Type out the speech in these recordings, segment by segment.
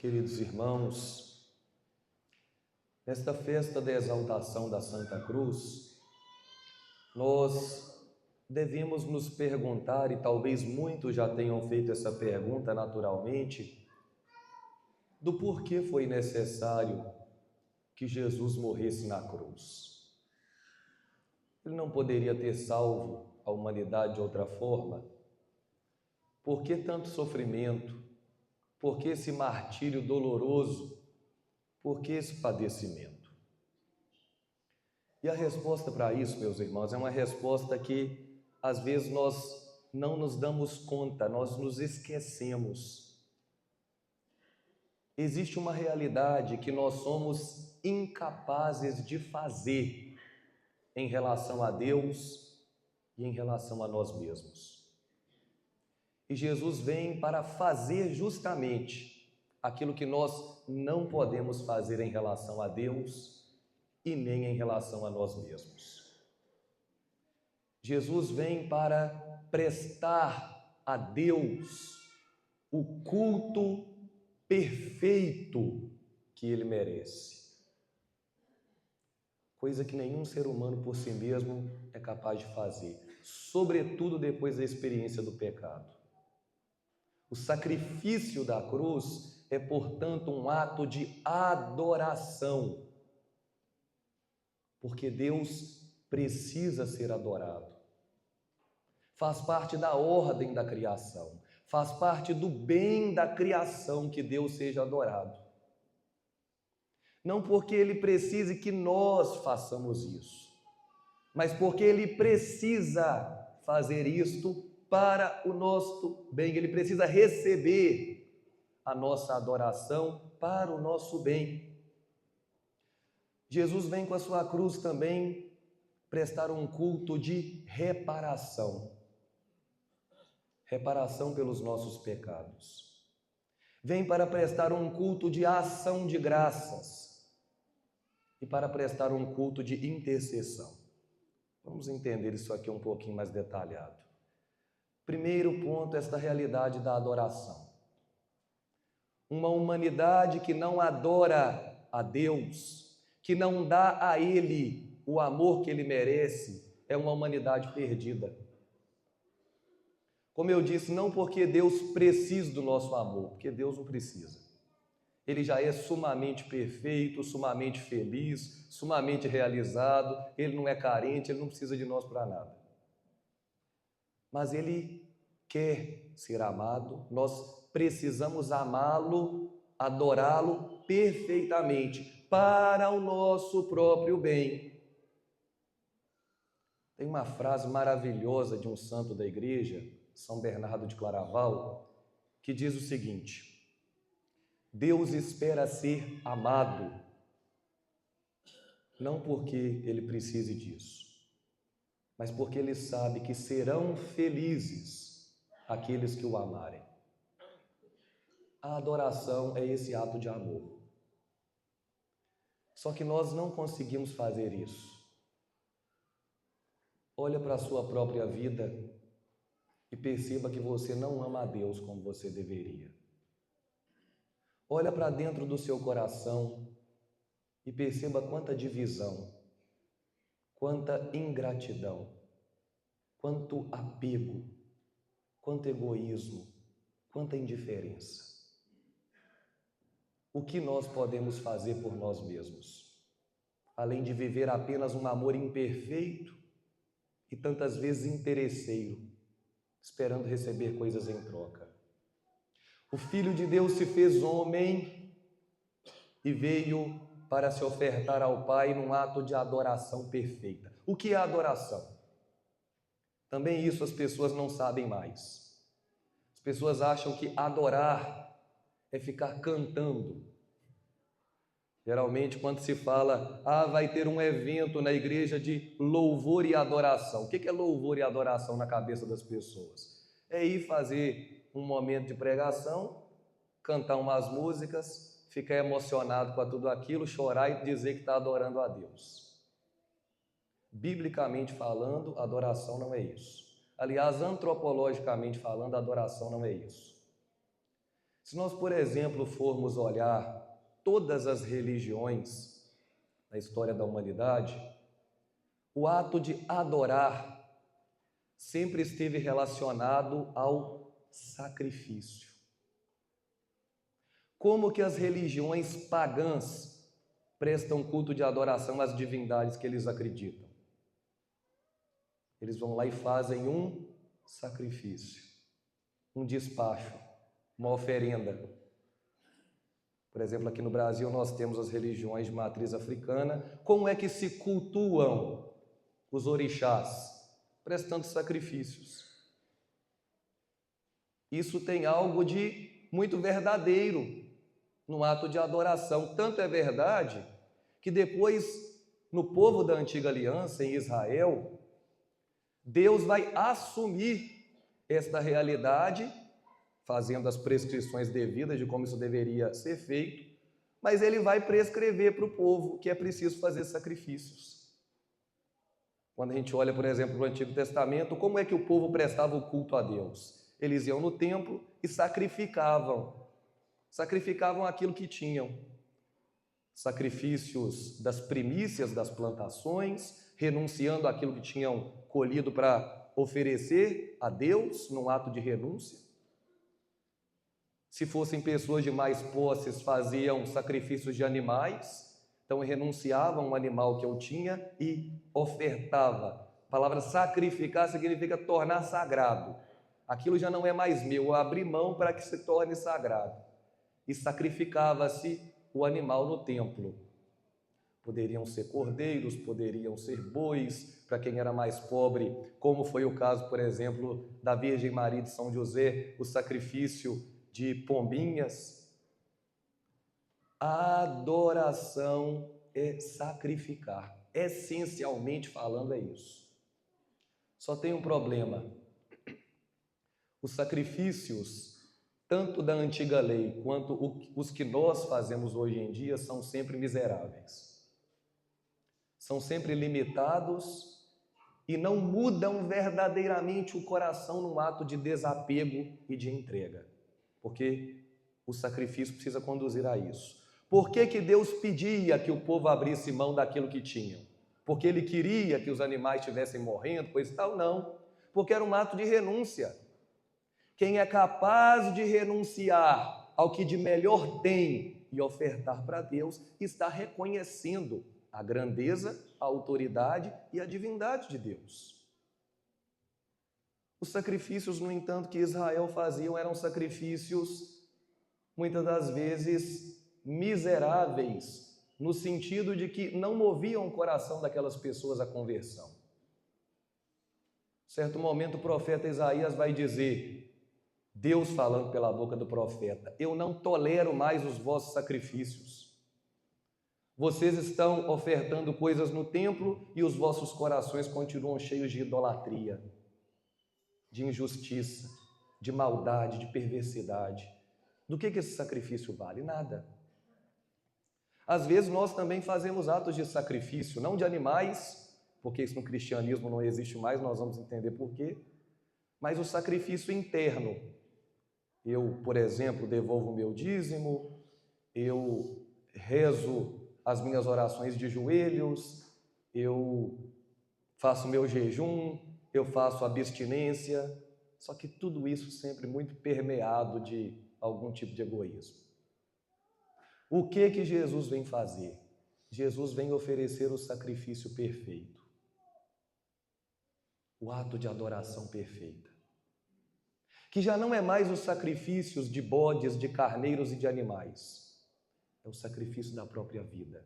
Queridos irmãos, nesta festa da exaltação da Santa Cruz, nós devemos nos perguntar, e talvez muitos já tenham feito essa pergunta naturalmente, do porquê foi necessário que Jesus morresse na cruz. Ele não poderia ter salvo a humanidade de outra forma? Por que tanto sofrimento? Por que esse martírio doloroso? Por que esse padecimento? E a resposta para isso, meus irmãos, é uma resposta que às vezes nós não nos damos conta, nós nos esquecemos. Existe uma realidade que nós somos incapazes de fazer em relação a Deus e em relação a nós mesmos. E Jesus vem para fazer justamente aquilo que nós não podemos fazer em relação a Deus e nem em relação a nós mesmos. Jesus vem para prestar a Deus o culto perfeito que Ele merece. Coisa que nenhum ser humano por si mesmo é capaz de fazer, sobretudo depois da experiência do pecado. O sacrifício da cruz é, portanto, um ato de adoração, porque Deus precisa ser adorado. Faz parte da ordem da criação, faz parte do bem da criação que Deus seja adorado. Não porque Ele precise que nós façamos isso, mas porque Ele precisa fazer isto para o nosso bem. Ele precisa receber a nossa adoração para o nosso bem. Jesus vem com a sua cruz também prestar um culto de reparação. Reparação pelos nossos pecados. Vem para prestar um culto de ação de graças e para prestar um culto de intercessão. Vamos entender isso aqui um pouquinho mais detalhado. Primeiro ponto, esta realidade da adoração. Uma humanidade que não adora a Deus, que não dá a Ele o amor que Ele merece, é uma humanidade perdida. Como eu disse, não porque Deus precisa do nosso amor, porque Deus não precisa. Ele já é sumamente perfeito, sumamente feliz, sumamente realizado, Ele não é carente, Ele não precisa de nós para nada. Mas Ele quer ser amado, nós precisamos amá-lo, adorá-lo perfeitamente, para o nosso próprio bem. Tem uma frase maravilhosa de um santo da igreja, São Bernardo de Claraval, que diz o seguinte: Deus espera ser amado, não porque Ele precise disso, mas porque Ele sabe que serão felizes aqueles que o amarem. A adoração é esse ato de amor. Só que nós não conseguimos fazer isso. Olha para a sua própria vida e perceba que você não ama a Deus como você deveria. Olha para dentro do seu coração e perceba quanta divisão, quanta ingratidão, quanto apego, quanto egoísmo, quanta indiferença. O que nós podemos fazer por nós mesmos? Além de viver apenas um amor imperfeito e tantas vezes interesseiro, esperando receber coisas em troca. O Filho de Deus se fez homem e veio para se ofertar ao Pai num ato de adoração perfeita. O que é adoração? Também isso as pessoas não sabem mais. As pessoas acham que adorar é ficar cantando. Geralmente, quando se fala, vai ter um evento na igreja de louvor e adoração. O que é louvor e adoração na cabeça das pessoas? É ir fazer um momento de pregação, cantar umas músicas, ficar emocionado com tudo aquilo, chorar e dizer que está adorando a Deus. Biblicamente falando, adoração não é isso. Aliás, antropologicamente falando, adoração não é isso. Se nós, por exemplo, formos olhar todas as religiões na história da humanidade, o ato de adorar sempre esteve relacionado ao sacrifício. Como que as religiões pagãs prestam culto de adoração às divindades que eles acreditam? Eles vão lá e fazem um sacrifício, um despacho, uma oferenda. Por exemplo, aqui no Brasil nós temos as religiões de matriz africana. Como é que se cultuam os orixás? Prestando sacrifícios. Isso tem algo de muito verdadeiro no ato de adoração. Tanto é verdade que depois, no povo da antiga aliança, em Israel, Deus vai assumir esta realidade, fazendo as prescrições devidas de como isso deveria ser feito, mas ele vai prescrever para o povo que é preciso fazer sacrifícios. Quando a gente olha, por exemplo, no Antigo Testamento, como é que o povo prestava o culto a Deus? Eles iam no templo e sacrificavam aquilo que tinham. Sacrifícios das primícias das plantações, renunciando àquilo que tinham colhido para oferecer a Deus num ato de renúncia. Se fossem pessoas de mais posses, faziam sacrifícios de animais, então renunciavam um animal que eu tinha e ofertava. A palavra sacrificar significa tornar sagrado. Aquilo já não é mais meu, eu abri mão para que se torne sagrado. E sacrificava-se o animal no templo. Poderiam ser cordeiros, poderiam ser bois, para quem era mais pobre, como foi o caso, por exemplo, da Virgem Maria de São José, o sacrifício de pombinhas. A adoração é sacrificar. Essencialmente falando, é isso. Só tem um problema. Os sacrifícios, tanto da antiga lei quanto os que nós fazemos hoje em dia, são sempre miseráveis. São sempre limitados e não mudam verdadeiramente o coração num ato de desapego e de entrega. Porque o sacrifício precisa conduzir a isso. Por que que Deus pedia que o povo abrisse mão daquilo que tinham? Porque Ele queria que os animais estivessem morrendo, coisa e tal? Não. Porque era um ato de renúncia. Quem é capaz de renunciar ao que de melhor tem e ofertar para Deus, está reconhecendo a grandeza, a autoridade e a divindade de Deus. Os sacrifícios, no entanto, que Israel faziam eram sacrifícios, muitas das vezes, miseráveis, no sentido de que não moviam o coração daquelas pessoas à conversão. Em certo momento, o profeta Isaías vai dizer, Deus falando pela boca do profeta, eu não tolero mais os vossos sacrifícios. Vocês estão ofertando coisas no templo e os vossos corações continuam cheios de idolatria, de injustiça, de maldade, de perversidade. Do que esse sacrifício vale? Nada. Às vezes nós também fazemos atos de sacrifício, não de animais, porque isso no cristianismo não existe mais, nós vamos entender por quê, mas o sacrifício interno. Eu, por exemplo, devolvo o meu dízimo, eu rezo as minhas orações de joelhos, eu faço meu jejum, eu faço abstinência, só que tudo isso sempre muito permeado de algum tipo de egoísmo. O que Jesus vem fazer? Jesus vem oferecer o sacrifício perfeito, o ato de adoração perfeita, que já não é mais os sacrifícios de bodes, de carneiros e de animais, é o sacrifício da própria vida.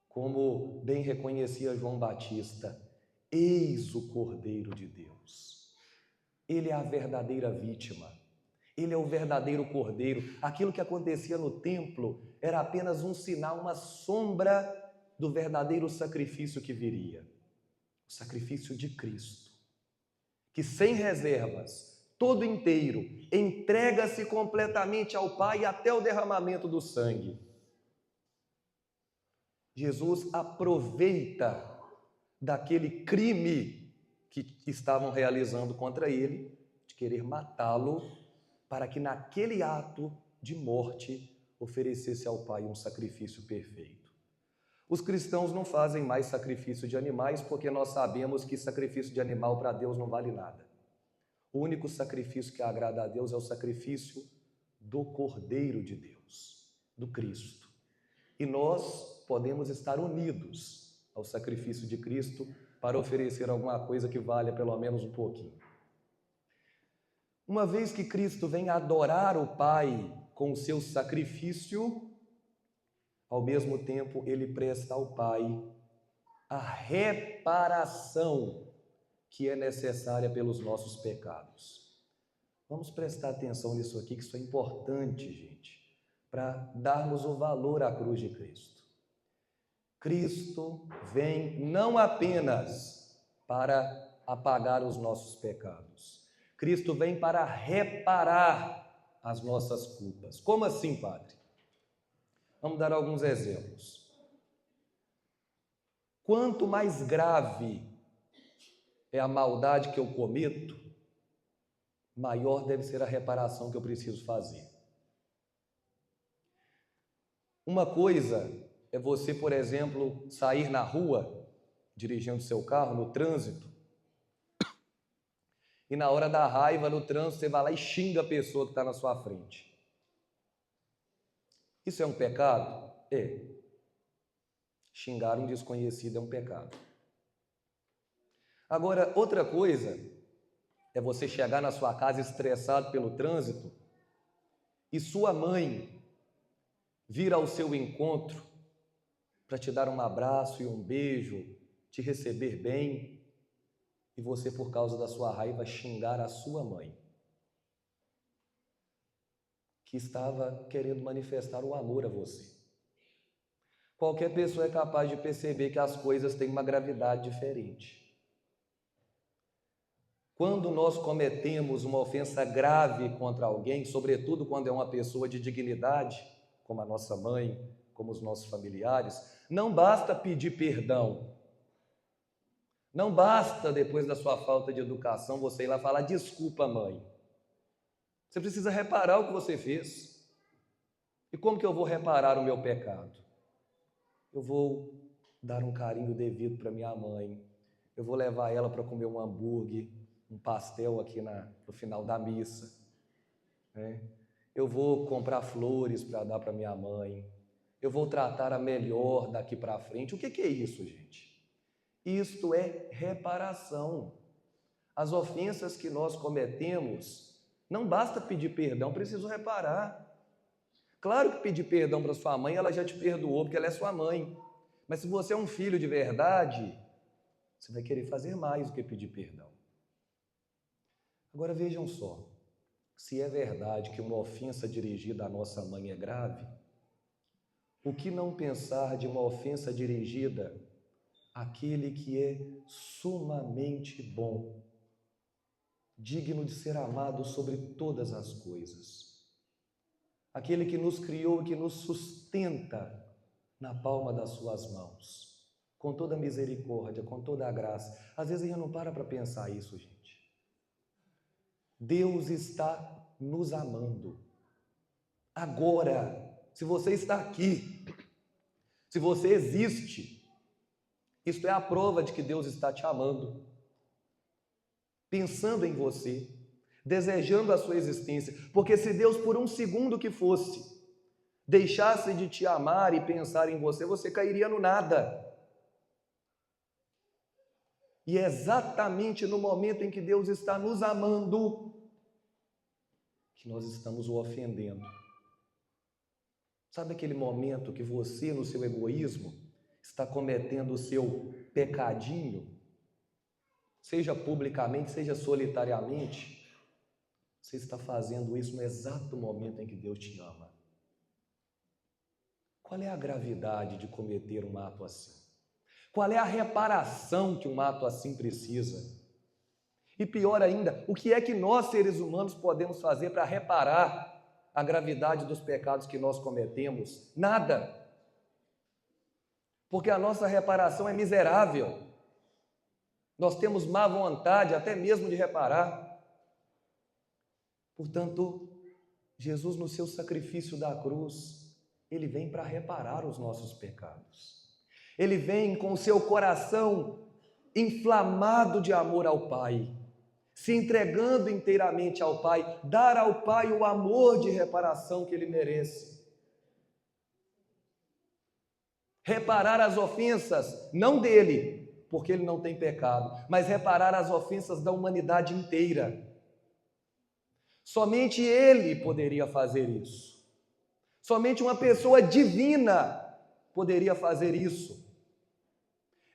Como bem reconhecia João Batista, eis o Cordeiro de Deus. Ele é a verdadeira vítima. Ele é o verdadeiro Cordeiro. Aquilo que acontecia no templo era apenas um sinal, uma sombra do verdadeiro sacrifício que viria. O sacrifício de Cristo, que sem reservas, todo inteiro, entrega-se completamente ao Pai até o derramamento do sangue. Jesus aproveita daquele crime que estavam realizando contra ele, de querer matá-lo, para que naquele ato de morte oferecesse ao Pai um sacrifício perfeito. Os cristãos não fazem mais sacrifício de animais porque nós sabemos que sacrifício de animal para Deus não vale nada. O único sacrifício que agrada a Deus é o sacrifício do Cordeiro de Deus, do Cristo. E nós podemos estar unidos ao sacrifício de Cristo para oferecer alguma coisa que valha pelo menos um pouquinho. Uma vez que Cristo vem adorar o Pai com o seu sacrifício, ao mesmo tempo ele presta ao Pai a reparação que é necessária pelos nossos pecados. Vamos prestar atenção nisso aqui, que isso é importante, gente, para darmos o valor à cruz de Cristo. Cristo vem não apenas para apagar os nossos pecados, Cristo vem para reparar as nossas culpas. Como assim, Padre? Vamos dar alguns exemplos. Quanto mais grave é a maldade que eu cometo, maior deve ser a reparação que eu preciso fazer. Uma coisa é você, por exemplo, sair na rua, dirigindo seu carro, no trânsito, e na hora da raiva, no trânsito, você vai lá e xinga a pessoa que está na sua frente. Isso é um pecado? É. Xingar um desconhecido é um pecado. Agora, outra coisa é você chegar na sua casa estressado pelo trânsito e sua mãe vir ao seu encontro para te dar um abraço e um beijo, te receber bem, e você, por causa da sua raiva, xingar a sua mãe, que estava querendo manifestar o amor a você. Qualquer pessoa é capaz de perceber que as coisas têm uma gravidade diferente. Quando nós cometemos uma ofensa grave contra alguém, sobretudo quando é uma pessoa de dignidade, como a nossa mãe, como os nossos familiares, não basta pedir perdão. Não basta, depois da sua falta de educação, você ir lá falar, desculpa, mãe. Você precisa reparar o que você fez. E como que eu vou reparar o meu pecado? Eu vou dar um carinho devido para minha mãe. Eu vou levar ela para comer um hambúrguer, um pastel aqui no final da missa. Eu vou comprar flores para dar para minha mãe. Eu vou tratar a melhor daqui para frente. O que é isso, gente? Isto é reparação. As ofensas que nós cometemos, não basta pedir perdão, preciso reparar. Claro que pedir perdão para sua mãe, ela já te perdoou, porque ela é sua mãe. Mas se você é um filho de verdade, você vai querer fazer mais do que pedir perdão. Agora vejam só, se é verdade que uma ofensa dirigida à nossa mãe é grave, o que não pensar de uma ofensa dirigida àquele que é sumamente bom, digno de ser amado sobre todas as coisas, aquele que nos criou e que nos sustenta na palma das suas mãos, com toda a misericórdia, com toda a graça. Às vezes a gente não para pensar isso, gente. Deus está nos amando. Agora, se você está aqui, se você existe, isso é a prova de que Deus está te amando, pensando em você, desejando a sua existência, porque se Deus, por um segundo que fosse, deixasse de te amar e pensar em você, você cairia no nada. E é exatamente no momento em que Deus está nos amando que nós estamos o ofendendo. Sabe aquele momento que você, no seu egoísmo, está cometendo o seu pecadinho, seja publicamente, seja solitariamente? Você está fazendo isso no exato momento em que Deus te ama. Qual é a gravidade de cometer um ato assim? Qual é a reparação que um ato assim precisa? E pior ainda, o que é que nós, seres humanos, podemos fazer para reparar a gravidade dos pecados que nós cometemos? Nada. Porque a nossa reparação é miserável. Nós temos má vontade até mesmo de reparar. Portanto, Jesus, no seu sacrifício da cruz, ele vem para reparar os nossos pecados. Ele vem com o seu coração inflamado de amor ao Pai, se entregando inteiramente ao Pai, dar ao Pai o amor de reparação que ele merece. Reparar as ofensas, não dele, porque ele não tem pecado, mas reparar as ofensas da humanidade inteira. Somente ele poderia fazer isso. Somente uma pessoa divina poderia fazer isso.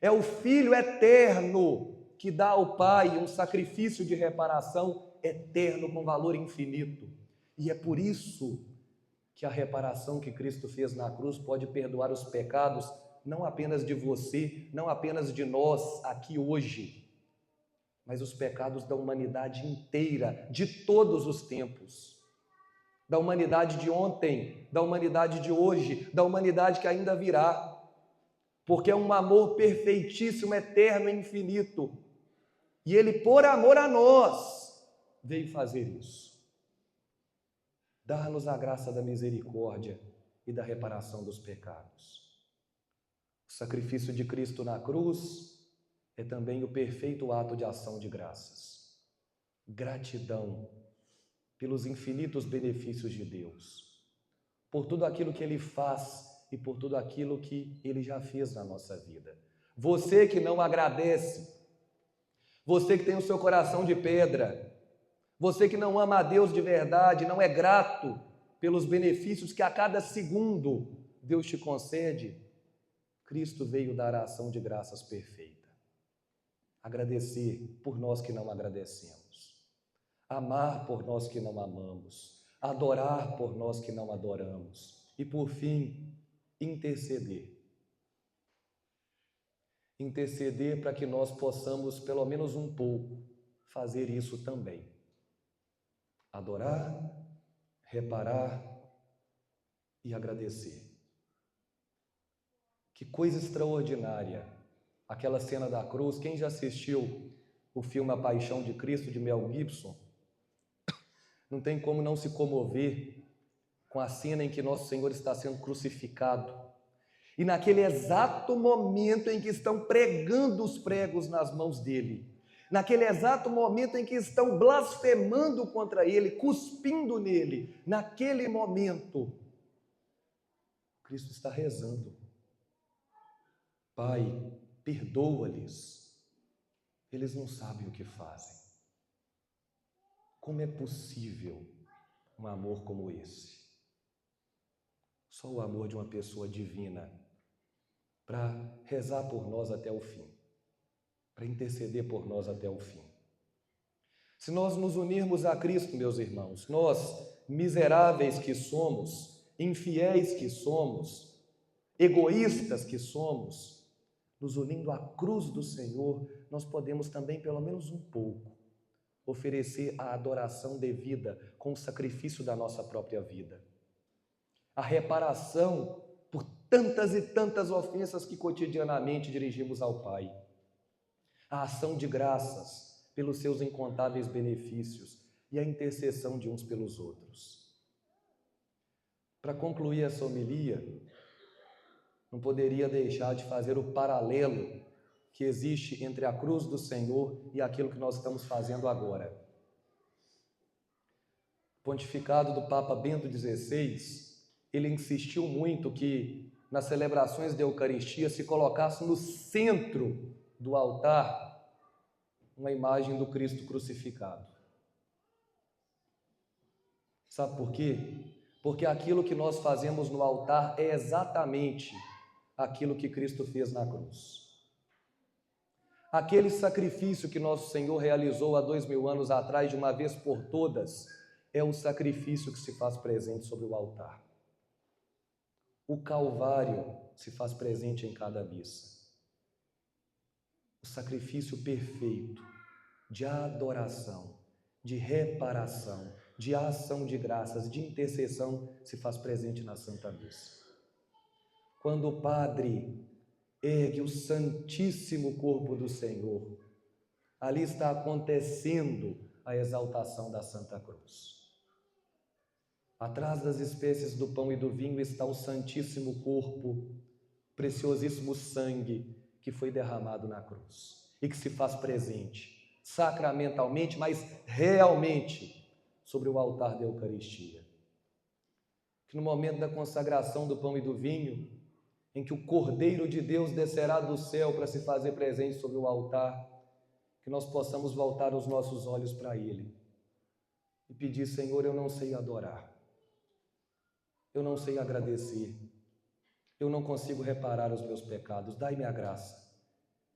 É o Filho eterno que dá ao Pai um sacrifício de reparação eterno com valor infinito. E é por isso que a reparação que Cristo fez na cruz pode perdoar os pecados, não apenas de você, não apenas de nós aqui hoje, mas os pecados da humanidade inteira, de todos os tempos. Da humanidade de ontem, da humanidade de hoje, da humanidade que ainda virá. Porque é um amor perfeitíssimo, eterno e infinito. E ele, por amor a nós, veio fazer isso. Dar-nos a graça da misericórdia e da reparação dos pecados. O sacrifício de Cristo na cruz é também o perfeito ato de ação de graças. Gratidão pelos infinitos benefícios de Deus, por tudo aquilo que Ele faz e por tudo aquilo que Ele já fez na nossa vida. Você que não agradece, você que tem o seu coração de pedra, você que não ama a Deus de verdade, não é grato pelos benefícios que a cada segundo Deus te concede, Cristo veio dar a ação de graças perfeita. Agradecer por nós que não agradecemos. Amar por nós que não amamos. Adorar por nós que não adoramos. E por fim, interceder. Interceder para que nós possamos, pelo menos um pouco, fazer isso também. Adorar, reparar e agradecer. Que coisa extraordinária aquela cena da cruz. Quem já assistiu o filme A Paixão de Cristo, de Mel Gibson, não tem como não se comover com a cena em que nosso Senhor está sendo crucificado. E naquele exato momento em que estão pregando os pregos nas mãos dele, naquele exato momento em que estão blasfemando contra ele, cuspindo nele, naquele momento, Cristo está rezando. Pai, perdoa-lhes, eles não sabem o que fazem. Como é possível um amor como esse? Só o amor de uma pessoa divina para rezar por nós até o fim, para interceder por nós até o fim. Se nós nos unirmos a Cristo, meus irmãos, nós, miseráveis que somos, infiéis que somos, egoístas que somos, nos unindo à cruz do Senhor, nós podemos também, pelo menos um pouco, oferecer a adoração devida com o sacrifício da nossa própria vida. A reparação por tantas e tantas ofensas que cotidianamente dirigimos ao Pai. A ação de graças pelos seus incontáveis benefícios e a intercessão de uns pelos outros. Para concluir essa homilia, não poderia deixar de fazer o paralelo que existe entre a cruz do Senhor e aquilo que nós estamos fazendo agora. O pontificado do Papa Bento XVI, ele insistiu muito que nas celebrações da Eucaristia se colocasse no centro do altar uma imagem do Cristo crucificado. Sabe por quê? Porque aquilo que nós fazemos no altar é exatamente aquilo que Cristo fez na cruz. Aquele sacrifício que nosso Senhor realizou há 2000 anos atrás, de uma vez por todas, é o sacrifício que se faz presente sobre o altar. O Calvário se faz presente em cada missa. O sacrifício perfeito de adoração, de reparação, de ação de graças, de intercessão se faz presente na Santa Missa. Quando o Padre ergue o Santíssimo Corpo do Senhor, ali está acontecendo a exaltação da Santa Cruz. Atrás das espécies do pão e do vinho está o santíssimo corpo, preciosíssimo sangue que foi derramado na cruz e que se faz presente sacramentalmente, mas realmente sobre o altar da Eucaristia. Que no momento da consagração do pão e do vinho, em que o Cordeiro de Deus descerá do céu para se fazer presente sobre o altar, que nós possamos voltar os nossos olhos para Ele e pedir: Senhor, eu não sei adorar, eu não sei agradecer, eu não consigo reparar os meus pecados, dai-me a graça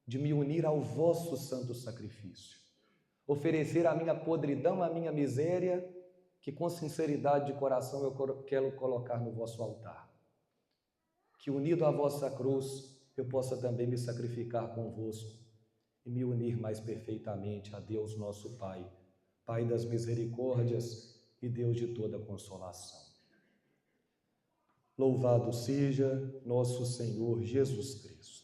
de me unir ao vosso santo sacrifício, oferecer a minha podridão, a minha miséria, que com sinceridade de coração eu quero colocar no vosso altar. Que unido à vossa cruz, eu possa também me sacrificar convosco e me unir mais perfeitamente a Deus nosso Pai, Pai das misericórdias e Deus de toda consolação. Louvado seja nosso Senhor Jesus Cristo.